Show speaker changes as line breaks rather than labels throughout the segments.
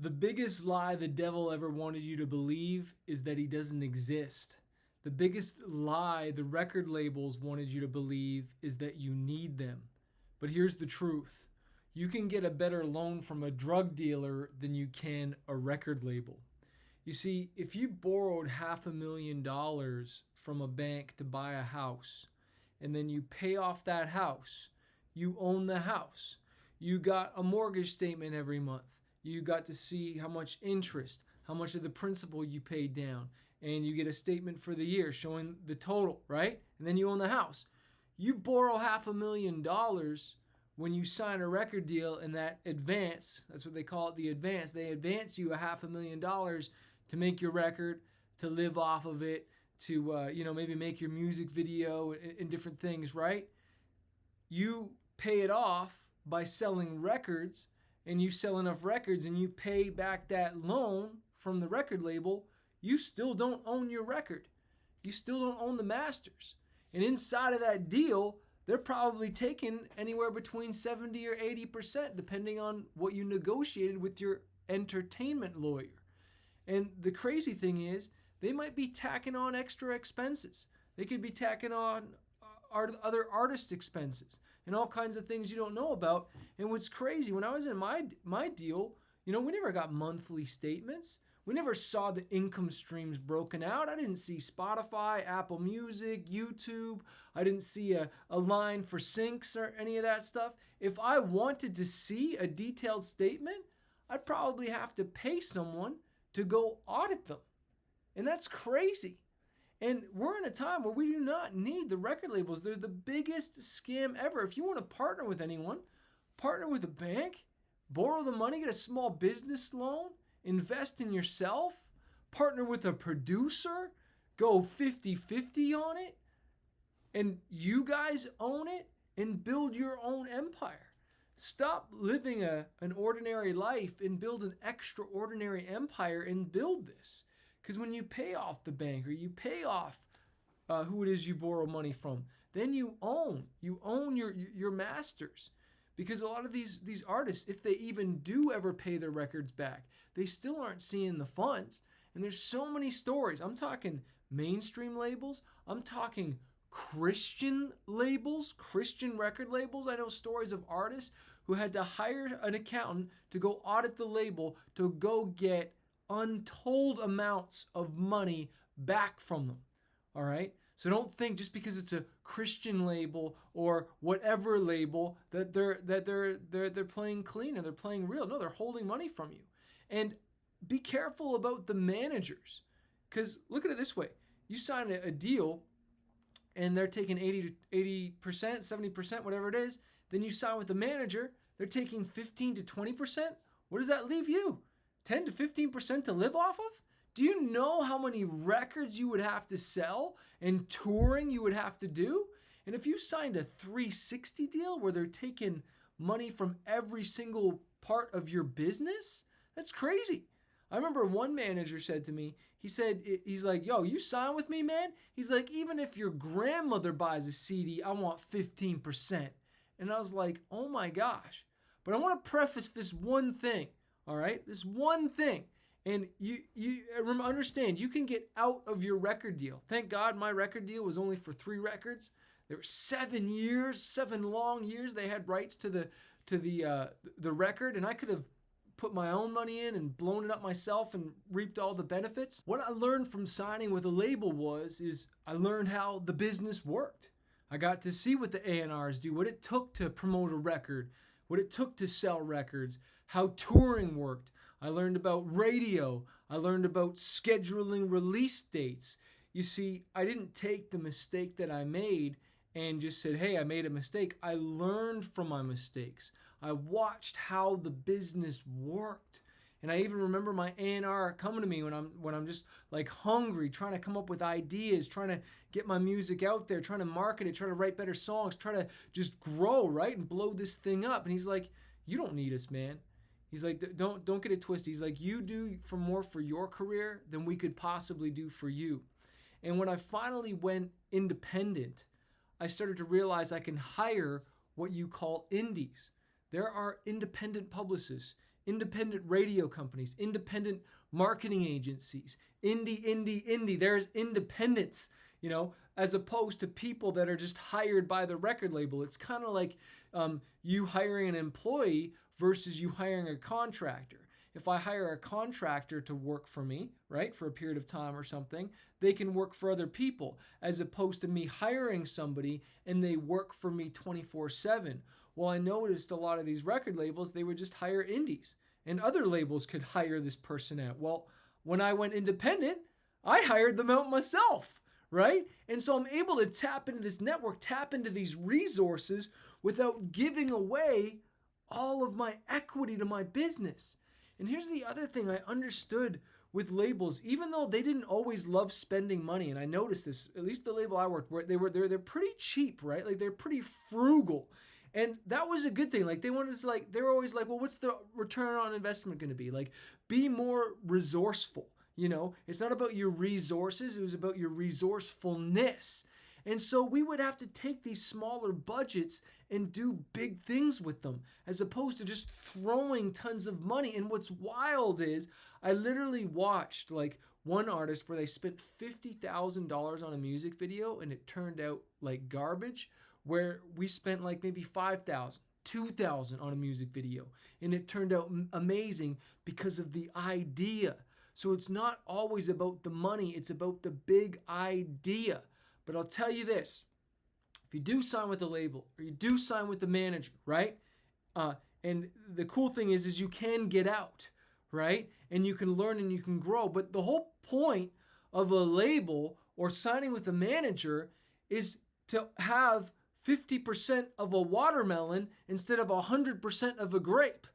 The biggest lie the devil ever wanted you to believe is that he doesn't exist. The biggest lie the record labels wanted you to believe is that you need them. But here's the truth. You can get a better loan from a drug dealer than you can a record label. You see, if you borrowed $500,000 from a bank to buy a house, and then you pay off that house, you own the house. You got a mortgage statement every month. You got to see how much interest, how much of the principal you paid down, and you get a statement for the year showing the total, right? And then you own the house. You borrow $500,000 when you sign a record deal, and that advance, that's what they call it, the advance. They advance you $500,000 to make your record, to live off of it, to maybe make your music video and different things, right? You pay it off by selling records, and you sell enough records and you pay back that loan from the record label, you still don't own your record. You still don't own the masters. And inside of that deal, they're probably taking anywhere between 70 or 80%, depending on what you negotiated with your entertainment lawyer. And the crazy thing is, they might be tacking on extra expenses. They could be tacking on other artist expenses and all kinds of things you don't know about. And what's crazy, when I was in my deal, we never got monthly statements. We never saw the income streams broken out. I didn't see Spotify, Apple Music, YouTube. I didn't see a line for syncs or any of that stuff. If I wanted to see a detailed statement, I'd probably have to pay someone to go audit them. And that's crazy. And we're in a time where we do not need the record labels. They're the biggest scam ever. If you want to partner with anyone, partner with a bank, borrow the money, get a small business loan, invest in yourself, partner with a producer, go 50-50 on it, and you guys own it and build your own empire. Stop living an ordinary life and build an extraordinary empire and build this. Because when you pay off the bank or you pay off who it is you borrow money from, then you own your masters. Because a lot of these artists, if they even do ever pay their records back, they still aren't seeing the funds. And there's so many stories. I'm talking mainstream labels. I'm talking Christian labels, Christian record labels. I know stories of artists who had to hire an accountant to go audit the label to go get untold amounts of money back from them. All right? So don't think just because it's a Christian label or whatever label that they're playing clean or they're playing real. No, they're holding money from you. And be careful about the managers. Because look at it this way. You sign a deal and they're taking 80%, 70%, whatever it is. Then you sign with the manager, they're taking 15 to 20%. What does that leave you? 10 to 15% to live off of? Do you know how many records you would have to sell and touring you would have to do? And if you signed a 360 deal where they're taking money from every single part of your business, that's crazy. I remember one manager said to me, he's like, yo, you sign with me, man? He's like, even if your grandmother buys a CD, I want 15%. And I was like, oh my gosh. But I want to preface this one thing. All right, this one thing, and you understand you can get out of your record deal. Thank God my record deal was only for 3 records. There were 7 years, 7 long years. They had rights to the record, and I could have put my own money in and blown it up myself and reaped all the benefits. What I learned from signing with a label is I learned how the business worked. I got to see what the A&Rs do, what it took to promote a record, what it took to sell records, how touring worked. I learned about radio. I learned about scheduling release dates. You see, I didn't take the mistake that I made and just said, hey, I made a mistake. I learned from my mistakes. I watched how the business worked. And I even remember my A&R coming to me when I'm just like hungry, trying to come up with ideas, trying to get my music out there, trying to market it, trying to write better songs, trying to just grow, right, and blow this thing up. And he's like, you don't need us, man. He's like, don't get it twisted. He's like, you do more for your career than we could possibly do for you. And when I finally went independent, I started to realize I can hire what you call indies. There are independent publicists, independent radio companies, independent marketing agencies, indie. There's independence, as opposed to people that are just hired by the record label. It's kind of like you hiring an employee versus you hiring a contractor. If I hire a contractor to work for me, right, for a period of time or something, they can work for other people, as opposed to me hiring somebody and they work for me 24/7. Well, I noticed a lot of these record labels, they would just hire indies, and other labels could hire this person out. Well, when I went independent, I hired them out myself, right? And so I'm able to tap into this network, tap into these resources without giving away all of my equity to my business. And here's the other thing I understood with labels, even though they didn't always love spending money, and I noticed this, at least the label I worked with, they're pretty cheap, right? Like they're pretty frugal. And that was a good thing. Like they wanted to, like, they were always like, well, what's the return on investment going to be? Like, be more resourceful. It's not about your resources, it was about your resourcefulness. And so we would have to take these smaller budgets and do big things with them, as opposed to just throwing tons of money. And what's wild is I literally watched like one artist where they spent $50,000 on a music video and it turned out like garbage, where we spent like maybe $5,000, $2,000 on a music video, and it turned out amazing because of the idea. So it's not always about the money, it's about the big idea. But I'll tell you this, if you do sign with a label or you do sign with the manager, right? And the cool thing is you can get out, right? And you can learn and you can grow. But the whole point of a label or signing with a manager is to have 50% of a watermelon instead of 100% of a grape.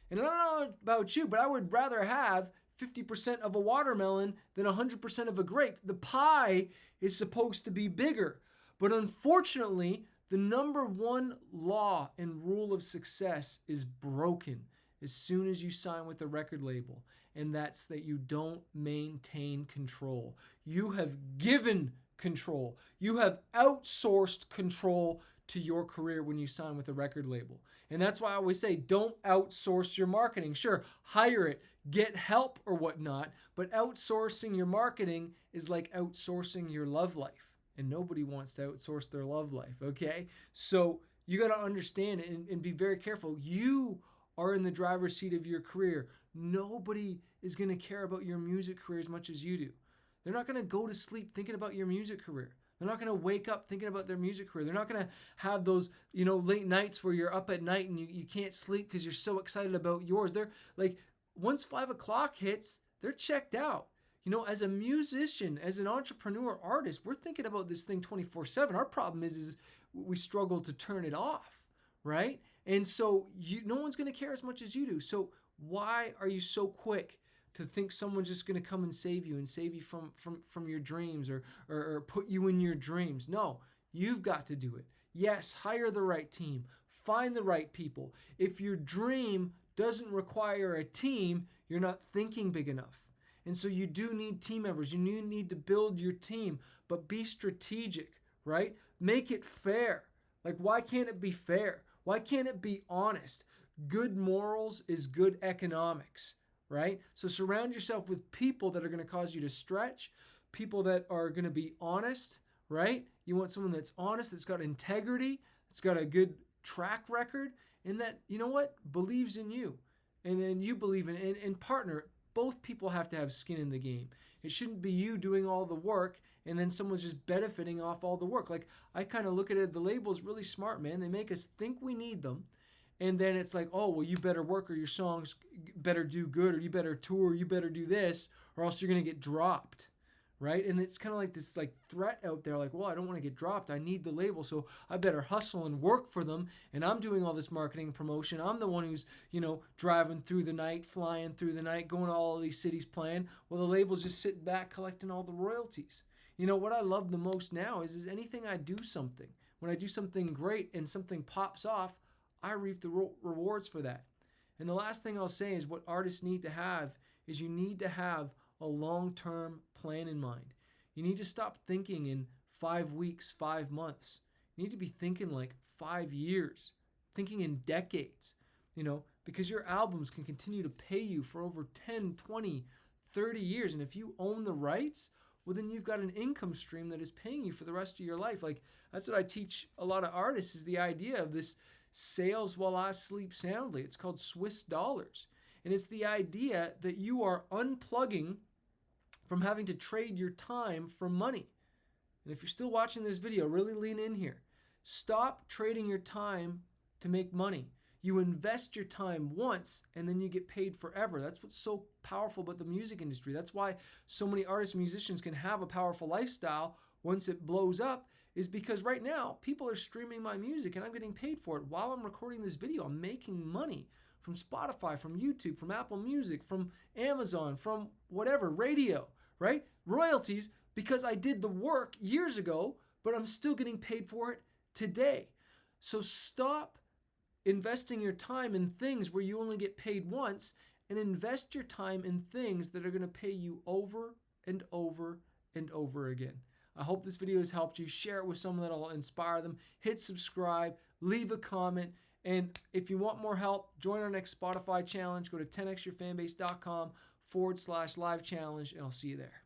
And I don't know about you, but I would rather have 50% of a watermelon than 100% of a grape. The pie is supposed to be bigger. But unfortunately, the number one law and rule of success is broken as soon as you sign with a record label. And that's that you don't maintain control. You have given control. You have outsourced control to your career when you sign with a record label. And that's why I always say, don't outsource your marketing. Sure, hire it, get help or whatnot, but outsourcing your marketing is like outsourcing your love life. And nobody wants to outsource their love life, okay? So you got to understand and be very careful. You are in the driver's seat of your career. Nobody is going to care about your music career as much as you do. They're not going to go to sleep thinking about your music career. They're not going to wake up thinking about their music career. They're not going to have those, late nights where you're up at night and you can't sleep because you're so excited about yours. They're like, once 5 o'clock hits, they're checked out. As a musician, as an entrepreneur, artist, we're thinking about this thing 24/7. Our problem is we struggle to turn it off, right? And so no one's going to care as much as you do. So why are you so quick to think someone's just going to come and save you from your dreams or put you in your dreams? No, you've got to do it. Yes, hire the right team. Find the right people. If your dream doesn't require a team, you're not thinking big enough. And so you do need team members. You need to build your team, but be strategic, right? Make it fair. Like, why can't it be fair? Why can't it be honest? Good morals is good economics, right? So surround yourself with people that are going to cause you to stretch, people that are going to be honest, right? You want someone that's honest, that's got integrity, that's got a good track record, and that, believes in you. And then you believe in it. And partner, both people have to have skin in the game. It shouldn't be you doing all the work and then someone's just benefiting off all the work. Like, I kind of look at it, the label's really smart, man. They make us think we need them. And then it's like, oh, well, you better work or your songs better do good, or you better tour, or you better do this, or else you're going to get dropped, right? And it's kind of like this threat out there, like, well, I don't want to get dropped. I need the label, so I better hustle and work for them. And I'm doing all this marketing and promotion. I'm the one who's, driving through the night, flying through the night, going to all of these cities playing. Well, the label's just sitting back collecting all the royalties. What I love the most now is anything I do something. When I do something great and something pops off, I reap the rewards for that. And the last thing I'll say is what artists need to have is you need to have a long-term plan in mind. You need to stop thinking in 5 weeks, 5 months. You need to be thinking like 5 years, thinking in decades, because your albums can continue to pay you for over 10, 20, 30 years. And if you own the rights, well, then you've got an income stream that is paying you for the rest of your life. Like, that's what I teach a lot of artists, is the idea of this sales while I sleep soundly. It's called Swiss dollars. And it's the idea that you are unplugging from having to trade your time for money. And if you're still watching this video, really lean in here. Stop trading your time to make money. You invest your time once and then you get paid forever. That's what's so powerful about the music industry. That's why so many artists and musicians can have a powerful lifestyle once it blows up, is because right now people are streaming my music and I'm getting paid for it. While I'm recording this video, I'm making money from Spotify, from YouTube, from Apple Music, from Amazon, from whatever, radio, right? Royalties, because I did the work years ago, but I'm still getting paid for it today. So stop investing your time in things where you only get paid once, and invest your time in things that are going to pay you over and over and over again. I hope this video has helped you. Share it with someone that will inspire them. Hit subscribe, leave a comment, and if you want more help, join our next Spotify challenge. Go to 10xyourfanbase.com/live challenge, and I'll see you there.